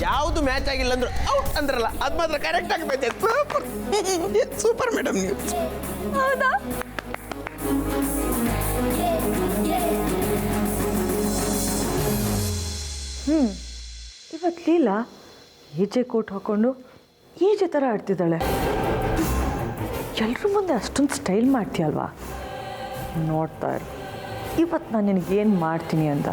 ಯಾವುದು ಮ್ಯಾಚ್ ಆಗಿಲ್ಲ ಅಂದ್ರು ಔಟ್ ಅಂದ್ರಲ್ಲ ಅದು ಮಾತ್ರ ಕರೆಕ್ಟ್ ಆಗ್ತೈತೆ. ಸೂಪರ್ ಮೇಡಮ್ ನೀವು. ಹೌದಾ? ಇವತ್ತು ಲೀಲಾ ಈಜೆ ಕೋಟ್ ಹಾಕೊಂಡು ಈಜೆ ಥರ ಆಡ್ತಿದ್ದಾಳೆ. ಎಲ್ರ ಮುಂದೆ ಅಷ್ಟೊಂದು ಸ್ಟೈಲ್ ಮಾಡ್ತೀಯಲ್ವಾ? ನೋಡ್ತಾ ಇರು ಇವತ್ತು ನಾನು ನಿನಗೇನು ಮಾಡ್ತೀನಿ ಅಂತ.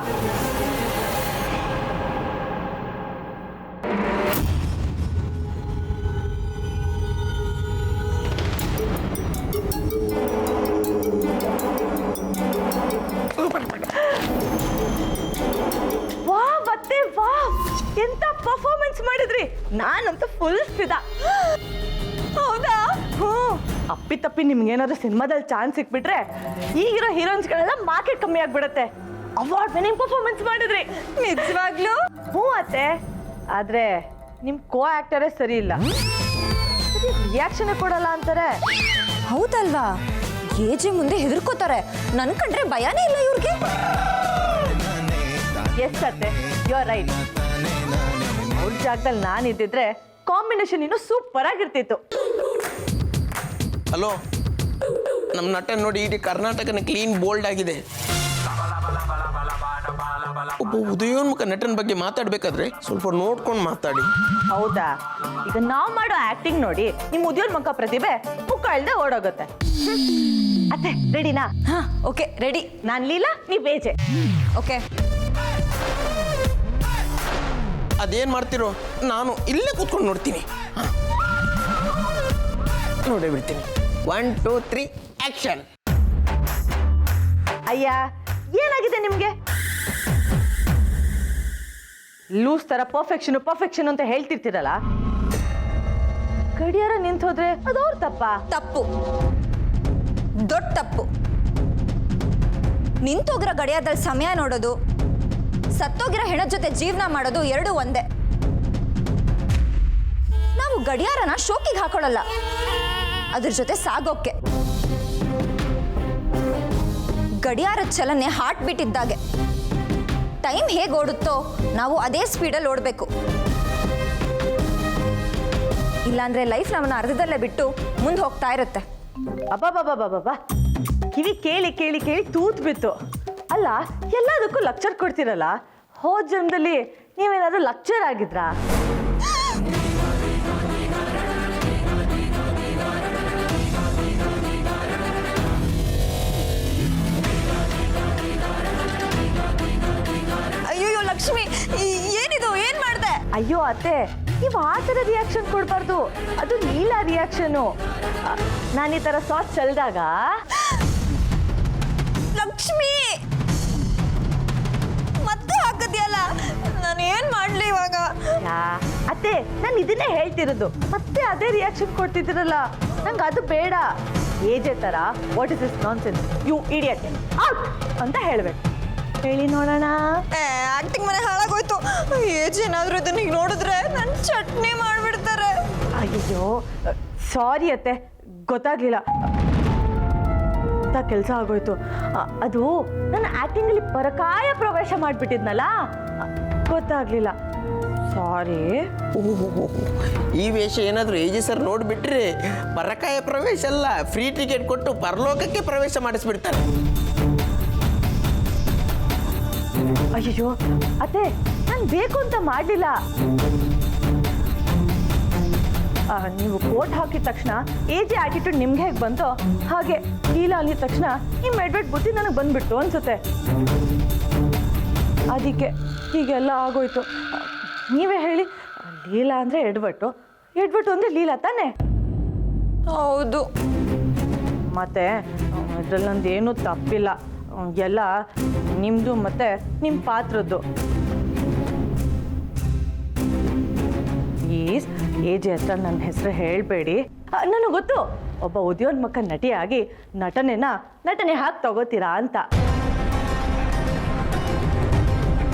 ಎಂತ ಪರ್ಫಾರ್ಮೆನ್ಸ್ ಮಾಡಿದ್ರಿ! ನಾನಂತೂ ಫುಲ್ ಫಿದಾ. ಹೌದಾ? ಅಪ್ಪಿ ನಿಮ್ಗೇನಾದ್ರೂ ಸಿನಿಮಾದಲ್ಲಿ ಚಾನ್ಸ್ ಸಿಕ್ಬಿಟ್ರೆ ಈಗಿರೋ ಹೀರೋಯಿನ್ಸ್ಗಳೆಲ್ಲ ಮಾರ್ಕೆಟ್ ಕಮ್ಮಿ ಆಗ್ಬಿಡತ್ತೆ. ಅವಾರ್ಡ್ ವಿನ್ನಿಂಗ್ ಪರ್ಫಾರ್ಮೆನ್ಸ್ ಮಾಡಿದ್ರಿ. ನಿಜವಾಗ್ಲೂ? ಅತ್ತೆ, ಆದ್ರೆ ನಿಮ್ ಕೋ ಆಕ್ಟರೇ ಸರಿ ಇಲ್ಲ, ರಿಯಾಕ್ಷನ್ ಕೊಡಲ್ಲ ಅಂತಾರೆ. ಹೌದಲ್ವಾ? ಏಜೆ ಮುಂದೆ ಹೆದರ್ಕೋತಾರೆ. ನನ್ ಕಂಡ್ರೆ ಭಯನೇ ಇಲ್ಲ ಇವ್ರಿಗೆ. ಎಸ್ ಅತ್ತೆ, ಯು ಆರ್ ರೈಟ್. ಅವ್ರ ಜಾಗದಲ್ಲಿ ನಾನಿದ್ದಿದ್ರೆ ಕಾಂಬಿನೇಷನ್ ಇನ್ನೂ ಸೂಪರ್ ಆಗಿರ್ತಿತ್ತು. ಹಲೋ, ನಮ್ಮ ನಟ ನೋಡಿ ಇಡೀ ಕರ್ನಾಟಕನ ಕ್ಲೀನ್ ಬೋಲ್ಡ್ ಆಗಿದೆ. ಒಬ್ಬ ಉದಯೋನ್ಮುಖ ನಟನ ಬಗ್ಗೆ ಮಾತಾಡ್ಬೇಕಾದ್ರೆ ಸ್ವಲ್ಪ ನೋಡ್ಕೊಂಡು ಮಾತಾಡಿ. ಹೌದಾ? ಈಗ ನಾವು ಮಾಡೋ ಆಕ್ಟಿಂಗ್ ನೋಡಿ ನಿಮ್ಮ ಉದ್ಯೋನ್ಮುಖ ಪ್ರತಿಭೆ ಮುಖ ಇಲ್ದೆ ಓಡೋಗುತ್ತೆ. ಅತ್ತೆ ರೆಡಿನಾ? ಹಾ, ಓಕೆ ರೆಡಿ. ನಾನ್ ಲೀಲಾ, ನೀವ್ ಬೇಜೆ. ಓಕೆ. ಅದೇನ್ ಮಾಡ್ತಿರೋ ನಾನು ಇಲ್ಲೇ ಕೂತ್ಕೊಂಡು ನೋಡ್ತೀನಿ. ನೋಡೇ ಬಿಡ್ತೀನಿ. 1 2 3 ಆಕ್ಷನ್. ಅಯ್ಯ, ಏನಾಗಿದೆ ನಿಮ್ಗೆ? ಲೂಸ್ ತರ ಪರ್ಫೆಕ್ಷನ್ ಅಂತ ಹೇಳ್ತಿರ್ತೀರಲ್ಲ, ಗಡಿಯಾರ ನಿಂತೋದ್ರೆ ಅದವ್ರ ತಪ್ಪ? ತಪ್ಪು, ದೊಡ್ಡ ತಪ್ಪು. ನಿಂತೋಗಿರೋ ಗಡಿಯಾರದಲ್ಲಿ ಸಮಯ ನೋಡೋದು, ಸತ್ತೋಗಿರೋ ಹೆಣದ ಜೊತೆ ಜೀವನ ಮಾಡೋದು ಎರಡೂ ಒಂದೇ. ನಾವು ಗಡಿಯಾರನ ಶೋಕಿಗೆ ಹಾಕೊಳ್ಳಲ್ಲ, ಅದ್ರ ಜೊತೆ ಸಾಗೋಕೆ. ಗಡಿಯಾರದ ಚಲನೆ ಹಾರ್ಟ್ ಬೀಟ್ ಇದ್ದಾಗೆ. ಟೈಮ್ ಹೇಗೆ ಓಡುತ್ತೋ ನಾವು ಅದೇ ಸ್ಪೀಡಲ್ಲಿ ಓಡಬೇಕು. ಇಲ್ಲಾಂದ್ರೆ ಲೈಫ್ ನಮ್ಮನ್ನ ಅರ್ಧದಲ್ಲೇ ಬಿಟ್ಟು ಮುಂದೆ ಹೋಗ್ತಾ ಇರುತ್ತೆ. ಅಬ್ಬಾ, ಕಿವಿ ಕೇಳಿ ತೂತ್ ಬಿತ್ತು. ಅಲ್ಲ, ಎಲ್ಲದಕ್ಕೂ ಲೆಕ್ಚರ್ ಕೊಡ್ತೀರಲ್ಲ, ಹೋದ ಜನ್ಮದಲ್ಲಿ ನೀವೇನಾದ್ರೂ ಲೆಕ್ಚರ್ ಆಗಿದ್ರಾ? ಅಯ್ಯೋ ಲಕ್ಷ್ಮಿ, ಏನಿದು? ಏನ್ ಮಾಡ್ದೆ? ಅಯ್ಯೋ ಅತ್ತೆ, ನೀವು ಆ ಥರ ರಿಯಾಕ್ಷನ್ ಕೊಡಬಾರ್ದು. ಅದು ಲೀಲಾ ರಿಯಾಕ್ಷನು. ನಾನು ಈ ಥರ ಸಾಸ್ ಚೆಲ್ದಾಗ. ಲಕ್ಷ್ಮಿ, ಮತ್ತೆ ಹಾಕದ್ಯಲ್ಲ, ನಾನು ಏನ್ ಮಾಡ್ಲಿ ಇವಾಗ? ಅತ್ತೆ, ನಾನು ಇದನ್ನೇ ಹೇಳ್ತಿರೋದು. ಮತ್ತೆ ಅದೇ ರಿಯಾಕ್ಷನ್ ಕೊಡ್ತಿದ್ದೀರಲ್ಲ, ನಂಗೆ ಅದು ಬೇಡ. ಏಜೆ ಥರ what is this nonsense, you idiot, out ಅಂತ ಹೇಳ್ಬೇಕು. ಹೇಳಿ ನೋಡೋಣ. ಆಕ್ಟಿಂಗ್ ಮನೆ ಹಾಳಾಗೋಯ್ತು. ಏಜ್ ಏನಾದ್ರು ಇದನ್ನ ಈಗ ನೋಡಿದ್ರೆ ನನ್ನ ಚಟ್ನಿ ಮಾಡ್ಬಿಡ್ತಾರೆ. ಅಯ್ಯೋ ಸಾರಿ ಅತ್ತೆ, ಗೊತ್ತಾಗ್ಲಿಲ್ಲ. ಕೆಲಸ ಆಗೋಯ್ತು. ಅದು ನನ್ನ ಆಕ್ಟಿಂಗಲ್ಲಿ ಪರಕಾಯ ಪ್ರವೇಶ ಮಾಡಿಬಿಟ್ಟಿದ್ನಲ್ಲ, ಗೊತ್ತಾಗ್ಲಿಲ್ಲ. ಸಾರಿ. ಈ ವೇಷ ಏನಾದರೂ ಏಜೆ ಸರ್ ನೋಡಿಬಿಟ್ರೆ ಪರಕಾಯ ಪ್ರವೇಶ ಅಲ್ಲ, ಫ್ರೀ ಟಿಕೆಟ್ ಕೊಟ್ಟು ಪರಲೋಕಕ್ಕೆ ಪ್ರವೇಶ ಮಾಡಿಸ್ಬಿಡ್ತಾರೆ. ಅಯ್ಯೋ ಅತ್ತೆ, ನಾನು ಬೇಕು ಅಂತ ಮಾಡಲಿಲ್ಲ. ನೀವು ಕೋಟ್ ಹಾಕಿದ ತಕ್ಷಣ ಏಜೆ ಆಟಿಟ್ಯೂಡ್ ನಿಮ್ಗೆ ಹೇಗೆ ಬಂತೋ ಹಾಗೆ ಲೀಲಾ ಅಂದಿದ ತಕ್ಷಣ ನಿಮ್ಮ ಎಡ್ವರ್ಟ್ ಬುದ್ಧಿ ನನಗೆ ಬಂದ್ಬಿಟ್ಟು ಅನ್ಸುತ್ತೆ. ಅದಕ್ಕೆ ಹೀಗೆಲ್ಲ ಆಗೋಯ್ತು. ನೀವೇ ಹೇಳಿ, ಲೀಲಾ ಅಂದರೆ ಎಡ್ವರ್ಟು, ಎಡ್ವರ್ಟು ಅಂದರೆ ಲೀಲಾ ತಾನೇ? ಹೌದು. ಮತ್ತೆ ಇದರಲ್ಲಿ ನಂದು ಏನೂ ತಪ್ಪಿಲ್ಲ, ಎಲ್ಲ ನಿಮ್ಮದು ಮತ್ತು ನಿಮ್ಮ ಪಾತ್ರದ್ದು. ಪ್ಲೀಸ್ ಏಜೆ ಹತ್ರ ನನ್ನ ಹೆಸರು ಹೇಳಬೇಡಿ. ನನಗೆ ಗೊತ್ತು, ಒಬ್ಬ ಉದಯೋನ್ಮುಖ ನಟಿಯಾಗಿ ನಟನೆ ಹಾಕಿ ತಗೋತೀರಾ ಅಂತ.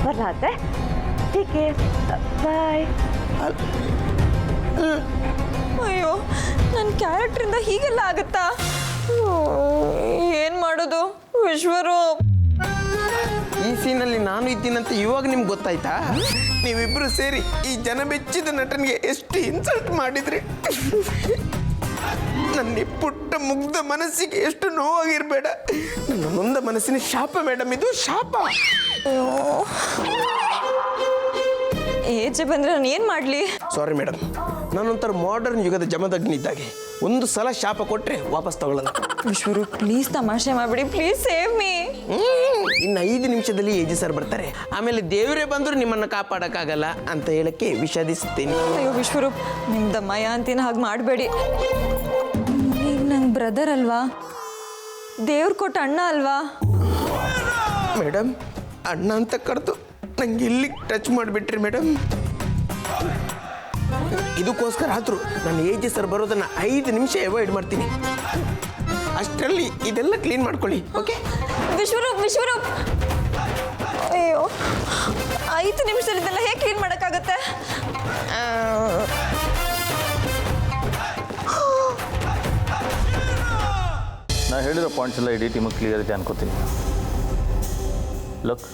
ಬರ್ಲಾತೆ? ಟೇಕ್ ಕೇರ್, ಬಾಯ್. ಅಯ್ಯೋ, ನನ್ನ ಕ್ಯಾರೆಕ್ಟ್ರಿಂದ ಹೀಗೆಲ್ಲ ಆಗುತ್ತಾ? ಏನು ಮಾಡೋದು ವಿಶ್ವರೂಪ್? ಈ ಸೀನಲ್ಲಿ ನಾನು ಇದ್ದೀನಂತ ಇವಾಗ ನಿಮ್ಗೆ ಗೊತ್ತಾಯ್ತಾ? ನೀವಿಬ್ರು ಸೇರಿ ಈ ಜನ ಬೆಚ್ಚಿದ ನಟನಿಗೆ ಎಷ್ಟು ಇನ್ಸಲ್ಟ್ ಮಾಡಿದ್ರಿ. ನನ್ನ ಈ ಪುಟ್ಟ ಮುಗ್ಧ ಮನಸ್ಸಿಗೆ ಎಷ್ಟು ನೋವಾಗಿರ್ಬೇಡ. ನನ್ನ ನೊಂದ ಮನಸ್ಸಿನ ಶಾಪ ಮೇಡಮ್, ಇದು ಶಾಪ. ಏಜೆ ಬಂದ್ರೆ ನಾನು ಏನು ಮಾಡಲಿ? ಸಾರಿ ಮೇಡಮ್, ನಾನೊಂಥರ ಮಾಡರ್ನ್ ಯುಗದ ಜಮದಗ್ನಿ ಇದ್ದಾಗೆ. ಒಂದು ಸಲ ಶಾಪ ಕೊಟ್ಟರೆ ವಾಪಸ್ ತಗೊಳ್ಳಲ್ಲ. ವಿಶ್ವರೂಪ್ ಪ್ಲೀಸ್ ತಮಾಷೆ ಮಾಡಬೇಡಿ, ಪ್ಲೀಸ್ ಸೇವ್ ಮೀ. ಇನ್ನು 5 ನಿಮಿಷದಲ್ಲಿ ಏಜಿ ಸರ್ ಬರ್ತಾರೆ. ಆಮೇಲೆ ದೇವರೇ ಬಂದರೂ ನಿಮ್ಮನ್ನು ಕಾಪಾಡೋಕ್ಕಾಗಲ್ಲ ಅಂತ ಹೇಳಕ್ಕೆ ವಿಷಾದಿಸುತ್ತೇನೆ. ಅಯ್ಯೋ ವಿಶ್ವರೂಪ್, ನಿಮ್ದು ಮಯ ಅಂತಿನ ಹಾಗೆ ಮಾಡಬೇಡಿ. ಈಗ ನಂಗೆ ಬ್ರದರ್ ಅಲ್ವಾ, ದೇವ್ರು ಕೊಟ್ಟ ಅಣ್ಣ ಅಲ್ವಾ? ಮೇಡಮ್, ಅಣ್ಣ ಅಂತ ಕರೆದು ನಂಗೆ ಇಲ್ಲಿ ಟಚ್ ಮಾಡಿಬಿಟ್ರಿ ಮೇಡಮ್. ಇದಕ್ಕೋಸ್ಕರ ಆದರೂ ನಾನು ಏಜಿ ಸರ್ ಬರೋದನ್ನು 5 ನಿಮಿಷ ಅವಾಯ್ಡ್ ಮಾಡ್ತೀನಿ. ಅಷ್ಟರಲ್ಲಿ ಇದೆಲ್ಲ ಕ್ಲೀನ್ ಮಾಡ್ಕೊಳ್ಳಿ, ಓಕೆ? ವಿಶ್ವರೂಪ್ ವಿಶ್ವರೂಪ್, ಅಯ್ಯೋ 5 ನಿಮಿಷದಲ್ಲಿ ಇದೆಲ್ಲ ಹೇಗೆ ಕ್ಲೀನ್ ಮಾಡೋಕ್ಕಾಗತ್ತೆ? ನಾನು ಹೇಳಿರೋ ಪಾಯಿಂಟ್ಸ್ ಎಲ್ಲ ಇಡೀ ಟೀಮಿಗೆ ಕ್ಲಿಯರ್ ಇದೆ ಅನ್ಕೋತೀನಿ. Look,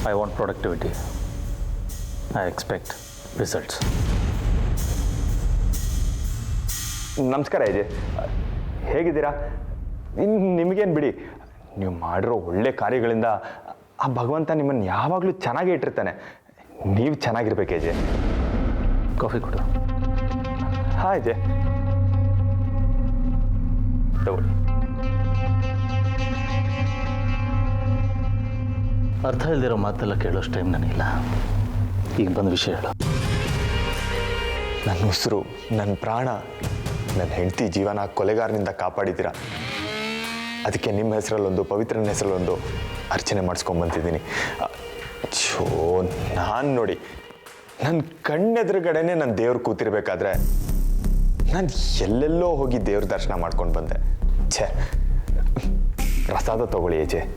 I want productivity, I expect results. ನಮಸ್ಕಾರ ಅಜಯ್, ಹೇಗಿದ್ದೀರಾ? ನಿಮಗೇನು ಬಿಡಿ, ನೀವು ಮಾಡಿರೋ ಒಳ್ಳೆ ಕಾರ್ಯಗಳಿಂದ ಆ ಭಗವಂತ ನಿಮ್ಮನ್ನು ಯಾವಾಗಲೂ ಚೆನ್ನಾಗೇ ಇಟ್ಟಿರ್ತಾನೆ. ನೀವು ಚೆನ್ನಾಗಿರ್ಬೇಕು ಅಜಯ್. ಕಾಫಿ ಕೊಡು. ಹಾಂ ಅಜಯ್, ತಗೊಳ್ಳಿ. ಅರ್ಥ ಇಲ್ದಿರೋ ಮಾತೆಲ್ಲ ಕೇಳೋಷ್ಟು ಟೈಮ್ ನನಗಿಲ್ಲ. ಈಗ ಬಂದ ವಿಷಯ ಹೇಳು. ನನ್ನ ಉಸಿರು, ನನ್ನ ಪ್ರಾಣ, ನನ್ನ ಹೆಂಡತಿ ಜೀವನ ಕೊಲೆಗಾರನಿಂದ ಕಾಪಾಡಿದ್ದೀರಾ. ಅದಕ್ಕೆ ನಿಮ್ಮ ಹೆಸರಲ್ಲೊಂದು, ಪವಿತ್ರನ ಹೆಸರಲ್ಲೊಂದು ಅರ್ಚನೆ ಮಾಡಿಸ್ಕೊಂಬಂತಿದ್ದೀನಿ. ನಾನು ನೋಡಿ, ನನ್ನ ಕಣ್ಣೆದುರುಗಡೆನೆ ನನ್ನ ದೇವ್ರು ಕೂತಿರ್ಬೇಕಾದ್ರೆ ನಾನು ಎಲ್ಲೆಲ್ಲೋ ಹೋಗಿ ದೇವ್ರ ದರ್ಶನ ಮಾಡ್ಕೊಂಡು ಬಂದೆ. ಛೇ, ಪ್ರಸಾದ ತಗೊಳ್ಳಿ ಅಜಯ್.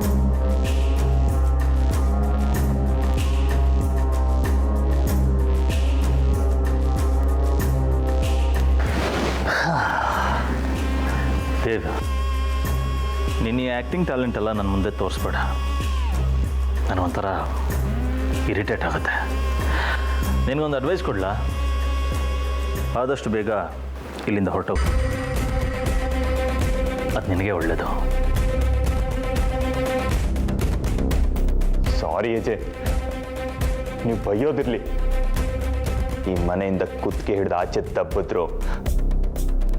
ದೇವ್, ನಿನ್ನ ಈ ಆ್ಯಕ್ಟಿಂಗ್ ಟ್ಯಾಲೆಂಟ್ ಎಲ್ಲ ನನ್ನ ಮುಂದೆ ತೋರಿಸ್ಬೇಡ. ನನಗೊಂಥರ ಇರಿಟೇಟ್ ಆಗುತ್ತೆ. ನಿನಗೊಂದು ಅಡ್ವೈಸ್ ಕೊಡಲಾ? ಆದಷ್ಟು ಬೇಗ ಇಲ್ಲಿಂದ ಹೊರಟೋಗು, ಅದು ನಿನಗೆ ಒಳ್ಳೆಯದು. ಸಾರಿ ಅಜಯ್, ನೀವು ಬೈಯೋದಿರಲಿ. ಈ ಮನೆಯಿಂದ ಕುತ್ತಿಗೆ ಹಿಡಿದು ಆಚೆ ತಪ್ಪಿದ್ರು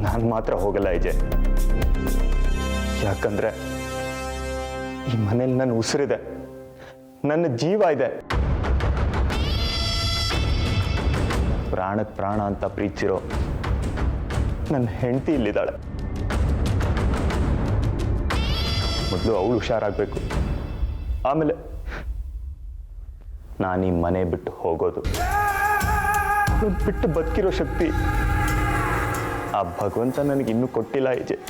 ನಾನು ಮಾತ್ರ ಹೋಗಲ್ಲ ಅಜಯ್. ಯಾಕಂದ್ರೆ ಈ ಮನೇಲಿ ನನ್ನ ಉಸಿರಿದೆ, ನನ್ನ ಜೀವ ಇದೆ. ಪ್ರಾಣಕ್ಕೆ ಪ್ರಾಣ ಅಂತ ಪ್ರೀತಿಸಿರೋ ನನ್ನ ಹೆಂಡತಿ ಇಲ್ಲಿದ್ದಾಳೆ. ಮೊದಲು ಅವಳು ಹುಷಾರಾಗಬೇಕು, ಆಮೇಲೆ ನಾನು ಈ ಮನೆ ಬಿಟ್ಟು ಹೋಗೋದು. ಬಿಟ್ಟು ಬದುಕಿರೋ ಶಕ್ತಿ ಆ ಭಗವಂತ ನನಗೆ ಇನ್ನೂ ಕೊಟ್ಟಿಲ್ಲ ಅಜಯ್.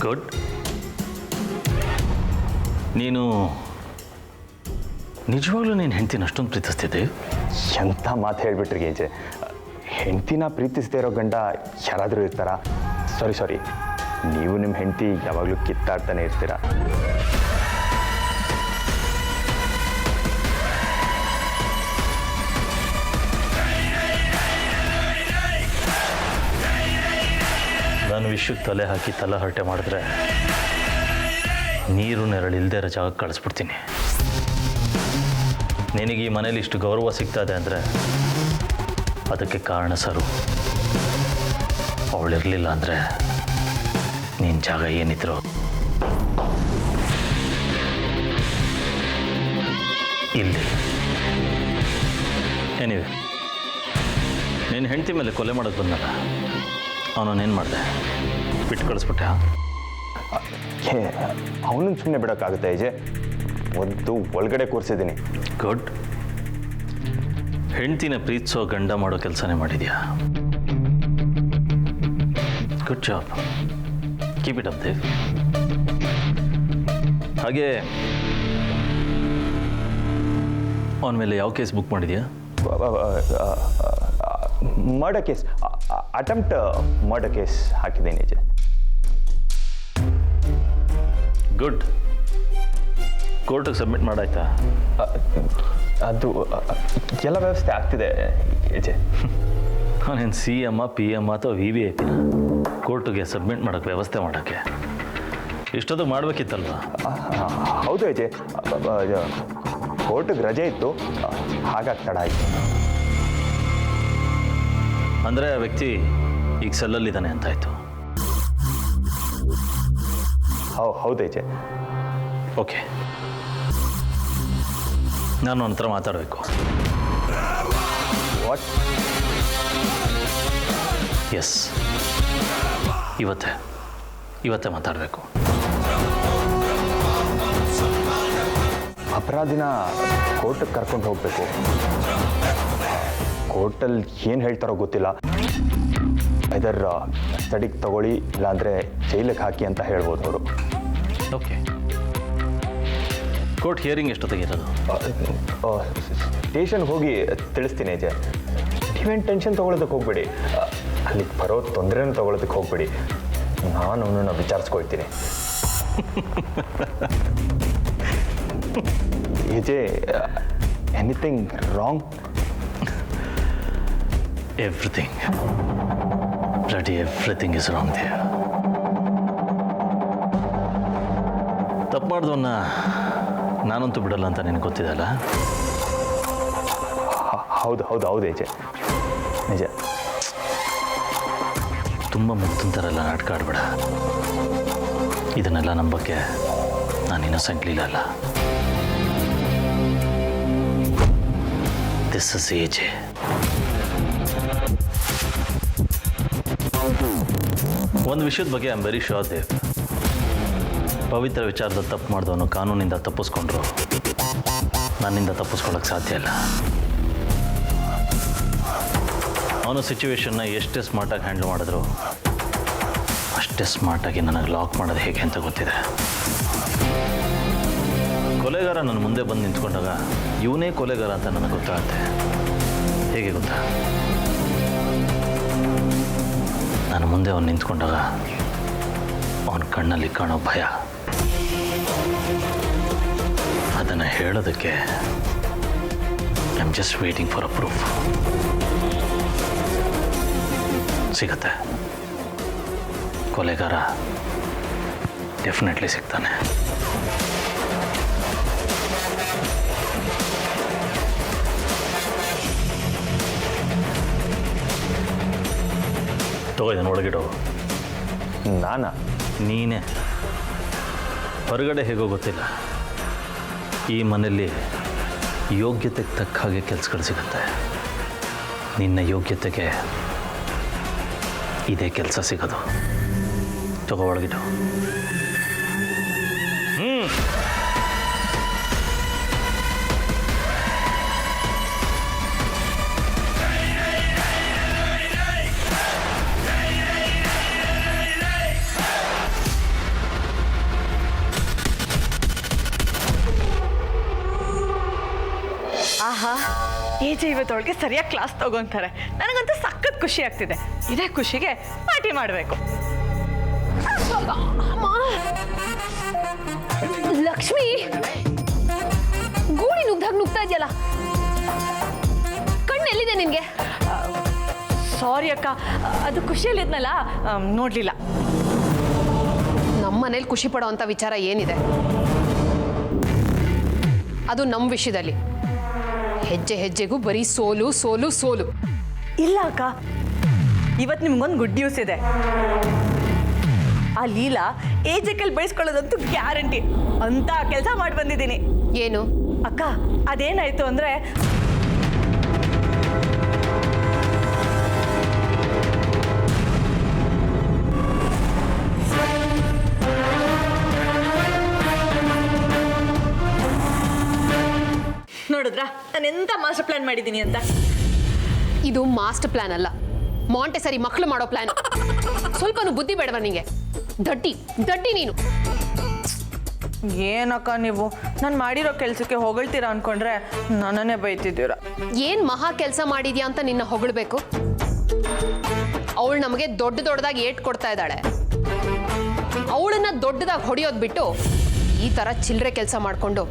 ಗುಡ್. ನೀನು ನಿಜವಾಗ್ಲೂ ನೀನು ಹೆಂಡ್ತಿನ ಅಷ್ಟೊಂದು ಪ್ರೀತಿಸ್ತಿದ್ದೆ? ಎಂಥ ಮಾತು ಹೇಳ್ಬಿಟ್ರಿ ಅಜಯ್. ಹೆಂಡ್ತಿನ ಪ್ರೀತಿಸದೇ ಇರೋ ಗಂಡ ಯಾರಾದರೂ ಇರ್ತಾರಾ? ಸಾರಿ, ನೀವು ನಿಮ್ಮ ಹೆಂಡತಿ ಯಾವಾಗಲೂ ಕಿತ್ತಾಡ್ತಾನೆ ಇರ್ತೀರಾ. ನಾನು ವಿಷಯಕ್ಕೆ ತಲೆ ಹಾಕಿ ತಲೆ ಹರಟೆ ಮಾಡಿದ್ರೆ ನೀರು ನೆರಳು ಇಲ್ಲದೆ ಇರೋ ಜಾಗಕ್ಕೆ ಕಳಿಸ್ಬಿಡ್ತೀನಿ. ನಿನಗೆ ಈ ಮನೇಲಿ ಇಷ್ಟು ಗೌರವ ಸಿಗ್ತಾ ಇದೆ ಅಂದರೆ ಅದಕ್ಕೆ ಕಾರಣ ಸರು. ಅವಳಿರಲಿಲ್ಲ ಅಂದರೆ ನಿನ್ನ ಜಾಗ ಏನಿದ್ರು ಇಲ್ಲಿ. ಎನಿವೆ, ನಿನ್ನ ಹೆಂಡತಿ ಮೇಲೆ ಕೊಲೆ ಮಾಡೋಕ್ಕೆ ಬಂದಲ್ಲ, ಅವನನ್ನೇನು ಮಾಡಿದೆ? ಬಿಟ್ಟು ಕಳಿಸ್ಬಿಟ್ಟೆ? ಅವನನ್ನು ಸುಮ್ಮನೆ ಬಿಡೋಕ್ಕಾಗುತ್ತೆ ಅಜಯ್. ಒಂದು ಒಳಗಡೆ ಕೂರಿಸಿದ್ದೀನಿ. ಗುಡ್. ಹೆಂಡ್ತಿನ ಪ್ರೀತಿಸೋ ಗಂಡ ಮಾಡೋ ಕೆಲಸನೇ ಮಾಡಿದ್ಯಾ. Good job, keep it up Dev. ಹಾಗೆ ಅವನ ಮೇಲೆ ಯಾವ ಕೇಸ್ ಬುಕ್ ಮಾಡಿದ್ಯಾ? Murder case. Attempt murder case ಹಾಕಿದ್ದೀನಿ ಏಜೆ. ಗುಡ್. ಕೋರ್ಟಿಗೆ ಸಬ್ಮಿಟ್ ಮಾಡಾಯ್ತಾ? ಅದು ಎಲ್ಲ ವ್ಯವಸ್ಥೆ ಆಗ್ತಿದೆ ಏಜೆ. ಅವನೇನು CM PM ಅಥವಾ VVIP ಕೋರ್ಟಿಗೆ ಸಬ್ಮಿಟ್ ಮಾಡೋಕ್ಕೆ ವ್ಯವಸ್ಥೆ ಮಾಡೋಕ್ಕೆ ಇಷ್ಟೊತ್ತು ಮಾಡಬೇಕಿತ್ತಲ್ವ? ಹೌದು ಏಜೆ, ಕೋರ್ಟಿಗೆ ರಜೆ ಇತ್ತು, ಹಾಗಾಗಿ ತಡ ಆಯಿತು. ಅಂದರೆ ಆ ವ್ಯಕ್ತಿ ಈಗ ಸೆಲ್ಲಲ್ಲಿದ್ದಾನೆ ಅಂತಾಯಿತು. ಹೌದು ಏಜೆ. ಓಕೆ, ನಾನು ಅವನ ಹತ್ರ ಮಾತಾಡಬೇಕು. ವಾಟ್? ಎಸ್, ಇವತ್ತೇ ಮಾತಾಡಬೇಕು. ಅಪರಾಧಿನ ಕೋರ್ಟಿಗೆ ಕರ್ಕೊಂಡು ಹೋಗಬೇಕು. ಕೋರ್ಟಲ್ಲಿ ಏನು ಹೇಳ್ತಾರೋ ಗೊತ್ತಿಲ್ಲ. ಇದರ ಸ್ಟಡಿಗೆ ತಗೊಳ್ಳಿ, ಇಲ್ಲಾಂದರೆ ಜೈಲಿಗೆ ಹಾಕಿ ಅಂತ ಹೇಳ್ಬೋದು ಅವರು. ಓಕೆ, ಕೋರ್ಟ್ ಹಿಯರಿಂಗ್ ಎಷ್ಟೊತ್ತಿಗಿರೋದು? ಸ್ಟೇಷನ್ಗೆ ಹೋಗಿ ತಿಳಿಸ್ತೀನಿ ಅಜಯ್. ನೀವೇನು ಟೆನ್ಷನ್ ತೊಗೊಳೋದಕ್ಕೆ ಹೋಗ್ಬೇಡಿ, ಅಲ್ಲಿಗೆ ಬರೋ ತೊಂದರೆನೂ ತೊಗೊಳೋದಕ್ಕೆ ಹೋಗ್ಬೇಡಿ. ನಾನು ಅವನನ್ನು ವಿಚಾರಿಸ್ಕೊಳ್ತೀನಿ. Ajay, anything wrong? Everything is wrong there. ತಪ್ಪು ಮಾಡಿದವನ್ನ ನಾನಂತೂ ಬಿಡಲ್ಲ ಅಂತ ನಿನಗೆ ಗೊತ್ತಿದೆಯಲ್ಲ? ಹೌದು ಏಜೆ, ನಿಜ. ತುಂಬ ಮುಗ್ತಂತಾರಲ್ಲ, ನಾಟಕ ಆಡ್ಬೇಡ. ಇದನ್ನೆಲ್ಲ ನಂಬಕ್ಕೆ ನಾನು ಇನ್ನೊಸೆಂಟ್ ಅಲ್ಲ. This is AJ. ಒಂದು ವಿಷಯದ ಬಗ್ಗೆ I am very sure Dev. ಪವಿತ್ರ ವಿಚಾರದ ತಪ್ಪು ಮಾಡಿದವನು ಕಾನೂನಿಂದ ತಪ್ಪಿಸ್ಕೊಂಡ್ರು, ನನ್ನಿಂದ ತಪ್ಪಿಸ್ಕೊಳ್ಳೋಕ್ಕೆ ಸಾಧ್ಯ ಇಲ್ಲ. ಅವನು ಸಿಚುವೇಶನ್ನ ಎಷ್ಟೇ ಸ್ಮಾರ್ಟಾಗಿ ಹ್ಯಾಂಡಲ್ ಮಾಡಿದ್ರು ಅಷ್ಟೇ ಸ್ಮಾರ್ಟಾಗಿ ನನಗೆ ಲಾಕ್ ಮಾಡೋದು ಹೇಗೆ ಅಂತ ಗೊತ್ತಿದೆ. ಕೊಲೆಗಾರ ನನ್ನ ಮುಂದೆ ಬಂದು ನಿಂತ್ಕೊಂಡಾಗ ಇವನೇ ಕೊಲೆಗಾರ ಅಂತ ನನಗೆ ಗೊತ್ತಾಗುತ್ತೆ. ಹೇಗೆ ಗೊತ್ತಾ? ನಾನು ಮುಂದೆ ಅವನು ನಿಂತ್ಕೊಂಡಾಗ ಅವನ ಕಣ್ಣಲ್ಲಿ ಕಾಣೋ ಭಯ, ಅದನ್ನು ಹೇಳೋದಕ್ಕೆ I am just waiting for a proof. ಸಿಗತ್ತೆ, ಕೊಲೆಗಾರ ಡೆಫಿನೆಟ್ಲಿ ಸಿಗ್ತಾನೆ. ತಗೋ, ಇದನ್ನು ಒಳಗಿಡೋ. ನಾನಾ? ನೀನೇ. ಹೊರಗಡೆ ಹೇಗೋ ಗೊತ್ತಿಲ್ಲ, ಈ ಮನೆಯಲ್ಲಿ ಯೋಗ್ಯತೆಗೆ ತಕ್ಕ ಹಾಗೆ ಕೆಲಸಗಳು ಸಿಗುತ್ತೆ. ನಿನ್ನ ಯೋಗ್ಯತೆಗೆ ಇದೇ ಕೆಲಸ ಸಿಗೋದು. ತಗೋ, ಒಳಗಿಡು. ಆಹಾ, ಏಜೆ ಇವತ್ತೊಳಗೆ ಸರಿಯಾಗಿ ಕ್ಲಾಸ್ ತಗೊಂತಾರೆ. ನನಗಂತೂ ಸಖತ್ ಖುಷಿ ಆಗ್ತಿದೆ. ಇದೇ ಖುಷಿಗೆ ಪಾರ್ಟಿ ಮಾಡಬೇಕು. ಲಕ್ಷ್ಮಿ, ಗೂಡಿ ನುಗ್ದಾಗ ನುಗ್ತಾ ಇದೆಯಲ್ಲ, ಕಣ್ಣು ಎಲ್ಲಿದೆ ನಿನ್ಗೆ? ಸಾರಿ ಅಕ್ಕ, ಅದು ಖುಷಿಯಲ್ಲಿದ್ನಲ್ಲ, ನೋಡ್ಲಿಲ್ಲ. ನಮ್ಮ ಮನೇಲಿ ಖುಷಿ ಪಡೋ ಅಂತ ವಿಚಾರ ಏನಿದೆ? ಅದು ನಮ್ಮ ವಿಷಯದಲ್ಲಿ ಹೆಜ್ಜೆ ಹೆಜ್ಜೆಗೂ ಬರೀ ಸೋಲು ಸೋಲು ಸೋಲು. ಇಲ್ಲ ಅಕ್ಕ, ಇವತ್ತು ನಿಮ್ಗೊಂದು ಗುಡ್ ನ್ಯೂಸ್ ಇದೆ. ಆ ಲೀಲಾ ಏಜೆಕಲ್ ಬೆಳೆಸ್ಕೊಳ್ಳೋದಂತೂ ಗ್ಯಾರಂಟಿ ಅಂತ ಕೆಲಸ ಮಾಡಿ ಬಂದಿದ್ದೀನಿ. ಏನು ಅಕ್ಕ, ಅದೇನಾಯ್ತು ಅಂದ್ರೆ, ನೋಡಿದ್ರಾ ನಾನು ಎಂತ ಮಾಸ್ಟರ್ ಪ್ಲಾನ್ ಮಾಡಿದ್ದೀನಿ ಅಂತ? ಇದು ಮಾಸ್ಟರ್ ಪ್ಲಾನ್ ಅಲ್ಲ, ಮಾಂಟೆಸರಿ ಮಕ್ಕಳು ಮಾಡೋ ಪ್ಲಾನ್. ಸ್ವಲ್ಪನೂ ಬುದ್ಧಿ ಬೇಡವಾ ನಿಂಗೆ? ದಡ್ಡಿ ದಡ್ಡಿ ನೀನು. ಏನಕ್ಕ ನೀವು ನಾನು ಮಾಡಿರೋ ಕೆಲಸಕ್ಕೆ ಹೊಗಳ್ತೀರಾ ಅನ್ಕೊಂಡ್ರೆ ನನ್ನನ್ನೇ ಬೈತಿದ್ದೀರಾ. ಏನ್ ಮಹಾ ಕೆಲಸ ಮಾಡಿದ್ಯಾ ಅಂತ ನಿನ್ನ ಹೊಗಳ್ಬೇಕು? ಅವಳು ನಮಗೆ ದೊಡ್ಡದಾಗಿ ಏಟ್ ಕೊಡ್ತಾ ಇದ್ದಾಳೆ. ಅವಳನ್ನ ದೊಡ್ಡದಾಗಿ ಹೊಡೆಯೋದು ಬಿಟ್ಟು ಈ ಥರ ಚಿಲ್ಲರೆ ಕೆಲಸ ಮಾಡಿಕೊಂಡು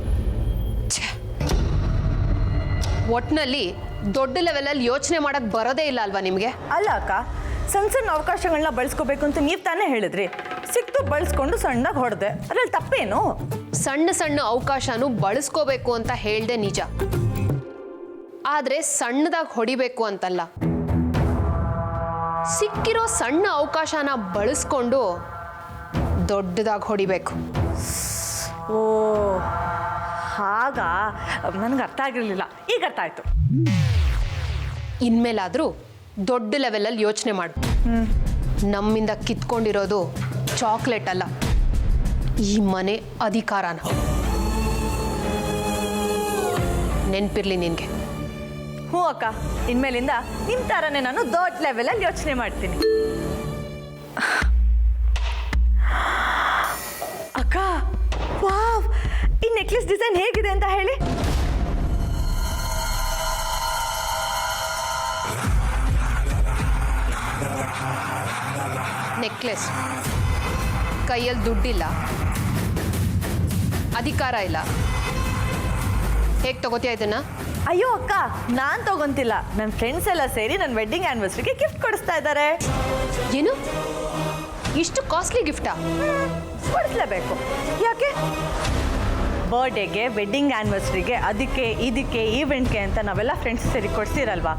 ಒಟ್ಟಿನಲ್ಲಿ ದೊಡ್ಡ ಲೆವೆಲಲ್ಲಿ ಯೋಚನೆ ಮಾಡಕ್ ಬರೋದೇ ಇಲ್ಲ ಅಲ್ವಾ ನಿಮಗೆ? ಅಲ್ಲ ಅಕ್ಕ, ಸಣ್ಣ ಸಣ್ಣ ಅವಕಾಶಗಳನ್ನ ಬಳಸ್ಕೋಬೇಕು ಅಂತ ನೀವು ತಾನೇ ಹೇಳಿದ್ರಿ. ಸಿಕ್ತು ಬಳಸ್ಕೊಂಡು ಸಣ್ಣದಾಗಿ ಹೊಡೆದೆ, ಅದ್ರಲ್ಲಿ ತಪ್ಪೇನು? ಸಣ್ಣ ಸಣ್ಣ ಅವಕಾಶನೂ ಬಳಸ್ಕೋಬೇಕು ಅಂತ ಹೇಳ್ದೆ ನಿಜ, ಆದ್ರೆ ಸಣ್ಣದಾಗಿ ಹೊಡಿಬೇಕು ಅಂತಲ್ಲ. ಸಿಕ್ಕಿರೋ ಸಣ್ಣ ಅವಕಾಶನ ಬಳಸ್ಕೊಂಡು ದೊಡ್ಡದಾಗಿ ಹೊಡಿಬೇಕು. ಓ ಹಾಗ, ನನಗೆ ಅರ್ಥ ಆಗಿರಲಿಲ್ಲ, ಈಗ ಅರ್ಥ ಆಯ್ತು. ಇನ್ಮೇಲಾದ್ರೂ ದೊಡ್ಡ ಲೆವೆಲಲ್ಲಿ ಯೋಚನೆ ಮಾಡು. ನಮ್ಮಿಂದ ಕಿತ್ಕೊಂಡಿರೋದು ಚಾಕ್ಲೇಟ್ ಅಲ್ಲ, ಈ ಮನೆ ಅಧಿಕಾರನ. ನೆನ್ಪಿರ್ಲಿ ನಿನ್ಗೆ. ಹ್ಞೂ ಅಕ್ಕ, ಇನ್ಮೇಲಿಂದ ನಿಮ್ಮ ಥರನೇ ನಾನು ದೊಡ್ಡ ಲೆವೆಲಲ್ಲಿ ಯೋಚನೆ ಮಾಡ್ತೀನಿ. ಅಕ್ಕ, ವಾವ್, ಈ ನೆಕ್ಲೆಸ್ ಡಿಸೈನ್ ಹೇಗಿದೆ ಅಂತ ಹೇಳಿ. ನೆಕ್ಲೆಸ್ ಕೈಯಲ್ಲಿ ದುಡ್ಡಿಲ್ಲ, ಅಧಿಕಾರ ಇಲ್ಲ, ಹೇಗೆ ತಗೋತೀಯ ಇದನ್ನ? ಅಯ್ಯೋ ಅಕ್ಕ, ನಾನು ತಗೊಂತಿಲ್ಲ, ನನ್ನ ಫ್ರೆಂಡ್ಸ್ ಎಲ್ಲ ಸೇರಿ ನನ್ನ ವೆಡ್ಡಿಂಗ್ ಆ್ಯನಿವರ್ಸರಿಗೆ ಗಿಫ್ಟ್ ಕೊಡಿಸ್ತಾ ಇದ್ದಾರೆ. ಏನು, ಇಷ್ಟು ಕಾಸ್ಟ್ಲಿ ಗಿಫ್ಟಾ? ಕೊಡಿಸ್ಲೇಬೇಕು, ಯಾಕೆ? ಬರ್ಡೇಗೆ, ವೆಡ್ಡಿಂಗ್ ಆ್ಯನಿವರ್ಸರಿಗೆ, ಅದಕ್ಕೆ ಇದಕ್ಕೆ ಈವೆಂಟ್ಗೆ ಅಂತ ನಾವೆಲ್ಲ ಫ್ರೆಂಡ್ಸ್ ಸೇರಿ ಕೊಡ್ಸಿರಲ್ವಾ?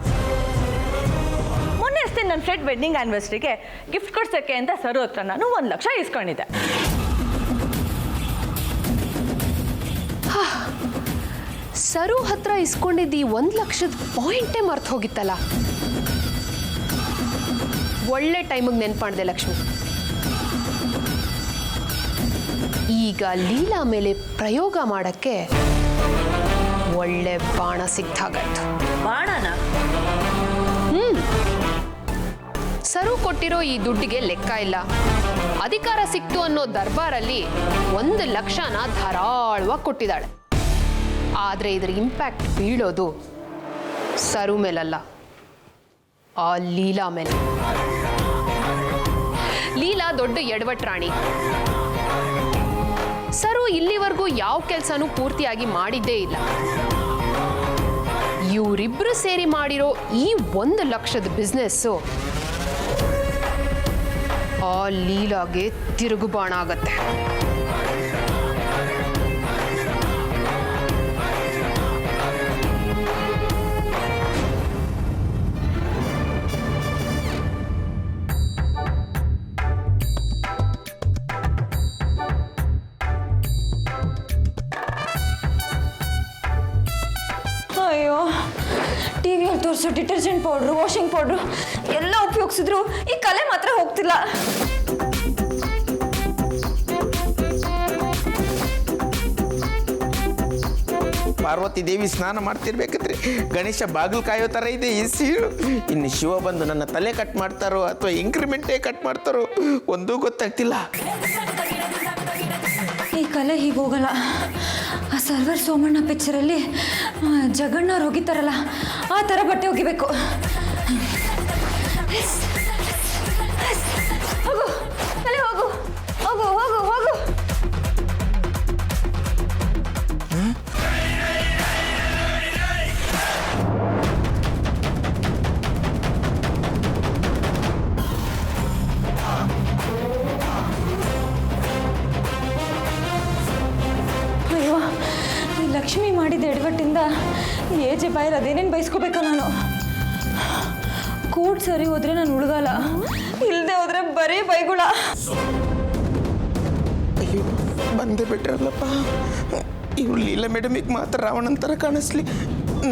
ಮೊನ್ನೆ ಅಷ್ಟೇ ನನ್ನ ಫ್ರೆಂಡ್ ವೆಡ್ಡಿಂಗ್ ಆ್ಯನಿವರ್ಸರಿಗೆ ಗಿಫ್ಟ್ ಕೊಡ್ಸೋಕ್ಕೆ ಅಂತ ಸರು ಹತ್ರ ನಾನು 1 ಲಕ್ಷ ಇಸ್ಕೊಂಡಿದ್ದೆ. ಸರು ಹತ್ರ ಇಸ್ಕೊಂಡಿದ್ದು 1 ಲಕ್ಷದ ಪಾಯಿಂಟೇ ಮರ್ತು ಹೋಗಿತ್ತಲ್ಲ. ಒಳ್ಳೆ ಟೈಮಿಗೆ ನೆನ್ಪಾಡ್ದೆ ಲಕ್ಷ್ಮಿ. ಈಗ ಲೀಲಾ ಮೇಲೆ ಪ್ರಯೋಗ ಮಾಡಕ್ಕೆ ಒಳ್ಳೆ ಬಾಣ ಸಿಕ್ತಾಗತ್ತು. ಬಾಣನ? ಸರು ಕೊಟ್ಟಿರೋ ಈ ದುಡ್ಡಿಗೆ ಲೆಕ್ಕ ಇಲ್ಲ. ಅಧಿಕಾರ ಸಿಕ್ತು ಅನ್ನೋ ದರ್ಬಾರಲ್ಲಿ 1 ಲಕ್ಷನ ಧಾರಾಳವಾಗಿ ಕೊಟ್ಟಿದ್ದಾಳೆ. ಆದರೆ ಇದರ ಇಂಪ್ಯಾಕ್ಟ್ ಬೀಳೋದು ಸರು ಮೇಲಲ್ಲ, ಆ ಲೀಲಾ ಮೇಲೆ. ಲೀಲಾ ದೊಡ್ಡ ಎಡವಟ್ರಾಣಿ. ಸರು ಇಲ್ಲಿವರೆಗೂ ಯಾವ ಕೆಲಸನೂ ಪೂರ್ತಿಯಾಗಿ ಮಾಡಿದ್ದೇ ಇಲ್ಲ. ಇವರಿಬ್ರು ಸೇರಿ ಮಾಡಿರೋ ಈ 1 ಲಕ್ಷದ ಬಿಸ್ನೆಸ್ಸು ಆ ಲೀಲಾಗೆ ತಿರುಗುಬಾಣ ಆಗತ್ತೆ. ಅಯ್ಯೋ, ಟಿವಿಯಲ್ಲಿ ತೋರಿಸೋ ಡಿಟರ್ಜೆಂಟ್ ಪೌಡ್ರು, ವಾಷಿಂಗ್ ಪೌಡ್ರು ಎಲ್ಲ ಉಪಯೋಗಿಸಿದ್ರು ಈ ಕಲೆ ಮಾತ್ರ ಹೋಗ್ತಿಲ್ಲ. ಪಾರ್ವತಿ ದೇವಿ ಸ್ನಾನ ಮಾಡ್ತಿರ್ಬೇಕಂದ್ರೆ ಗಣೇಶ ಬಾಗಿಲು ಕಾಯೋ ಥರ ಇದೆ ಈ ಸೀಳು. ಇನ್ನು ಶಿವ ಬಂದು ನನ್ನ ತಲೆ ಕಟ್ ಮಾಡ್ತಾರೋ ಅಥವಾ ಇಂಕ್ರಿಮೆಂಟೇ ಕಟ್ ಮಾಡ್ತಾರೋ ಒಂದೂ ಗೊತ್ತಾಗ್ತಿಲ್ಲ. ಈ ಕಲೆ ಹೀಗೆ ಹೋಗಲ್ಲ. ಆ ಸರ್ವರ್ ಸೋಮಣ್ಣ ಪಿಕ್ಚರಲ್ಲಿ ಜಗಣ್ಣವ್ರು ಹೋಗಿತ್ತಾರಲ್ಲ, ಆ ಥರ ಬಟ್ಟೆ ಒಗಿಬೇಕು. ಹೋಗು, ಅಲ್ಲೇ ಹೋಗು, ಹೋಗು ಹೋಗು ಹೋಗು. ಅಯ್ಯೋ, ಈ ಲಕ್ಷ್ಮಿ ಮಾಡಿದ ಎಡವಟ್ಟಿಂದ ಏಜೆ ಬಾಯಲ್ಲಿ ಅದೇನೇನು ಬಯಸ್ಕೋಬೇಕು ನಾನು. ಕೂಡ್ ಸರಿ ಹೋದ್ರೆ ನಾನು ಉಳ್ಗಲ್ಲ, ಇಲ್ಲದೆ ಹೋದ್ರೆ ಬರೀ ಬೈಗುಳ. ಅಯ್ಯೋ, ಬಂದೇ ಬಿಟ್ರಲ್ಲಪ್ಪ. ಇವ್ರು ಲೀಲಾ ಮೇಡಮಿಗೆ ಮಾತ್ರ ರಾವಣನ ಥರ ಕಾಣಿಸ್ಲಿ,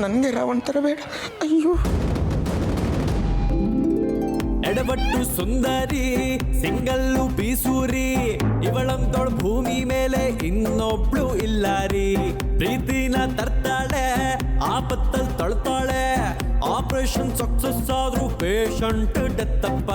ನನಗೆ ರಾವಣ ಥರ ಬೇಡ. ಅಯ್ಯೋ, ಎಡಬಟ್ಟು ಸುಂದರಿ, ಸಿಂಗಲ್ಲು ಬೀಸೂರಿ, ಇವಳಂತೋಳ್ ಭೂಮಿ ಮೇಲೆ ಇನ್ನೊಬ್ಳು ಇಲ್ಲಾರಿ. ಪ್ರೀತಿನ ತರ್ತಾಳೆ, ಆಪತ್ತಲ್ ತೊಳ್ತಾಳೆ, ಆಪರೇಷನ್ ಸಕ್ಸಸ್ ಆದ್ರೂ ಪೇಷಂಟ್ ಡೆತ್ತಪ್ಪ.